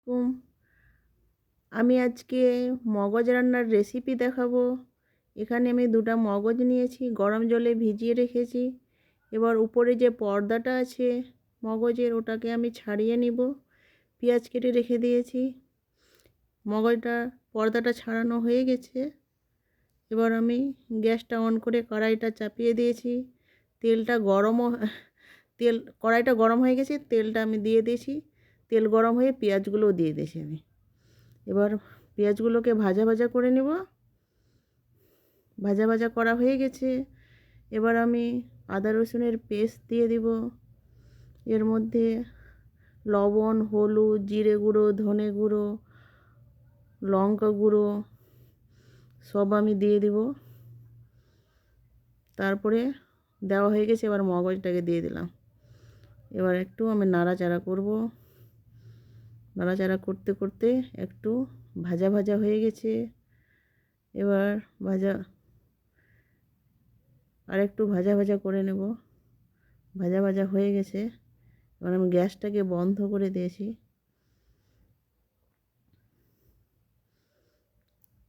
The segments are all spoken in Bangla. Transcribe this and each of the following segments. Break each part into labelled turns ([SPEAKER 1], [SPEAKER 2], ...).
[SPEAKER 1] কুম আমি আজকে মগজ রান্নার রেসিপি দেখাবো। এখানে আমি 2টা মগজ নিয়েছি, গরম জলে ভিজিয়ে রেখেছি। এবার উপরে যে পর্দাটা আছে মগজের, ওটাকে আমি ছাড়িয়ে নিব। পেঁয়াজ কেটে রেখে দিয়েছি। পর্দাটা ছাড়ানো হয়ে গেছে। এবার আমি গ্যাসটা অন করে কড়াইটা চাপিয়ে দিয়েছি। কড়াইটা গরম হয়ে গেছে, তেলটা আমি দিয়ে দিয়েছি। তেল গরম হয়ে পেঁয়াজগুলোও দিয়ে দিয়েছি আমি। এবার পেঁয়াজগুলোকে ভাজা ভাজা করে নেব। ভাজা ভাজা করা হয়ে গেছে। এবার আমি আদা রসুনের পেস্ট দিয়ে দিব। এর মধ্যে লবণ, হলুদ, জিরে গুঁড়ো, ধনে গুঁড়ো, লঙ্কা গুঁড়ো সব আমি দিয়ে দিব। তারপরে দেওয়া হয়ে গেছে, এবার মগজটাকে দিয়ে দিলাম। এবার একটু আমি নাড়াচাড়া করব। নাড়াচাড়া করতে করতে একটু ভাজা ভাজা হয়ে গেছে। এবার একটু ভাজা ভাজা করে নেব। ভাজা ভাজা হয়ে গেছে। এবার আমি গ্যাসটাকে বন্ধ করে দিয়েছি।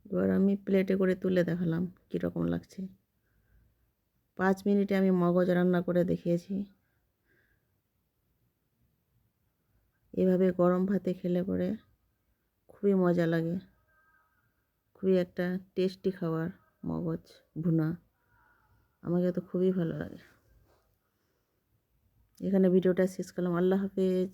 [SPEAKER 1] এবার আমি প্লেটে করে তুলে দেখালাম কীরকম লাগছে। 5 মিনিটে আমি মগজ রান্না করে দেখিয়েছি। এভাবে গরম ভাতে খেলে পরে খুবই মজা লাগে। খুবই একটা টেস্টি খাবার মগজ ভুনা। আমাকে তো খুবই ভালো লাগে। এখানে ভিডিওটা শেষ করলাম। আল্লাহ হাফেজ।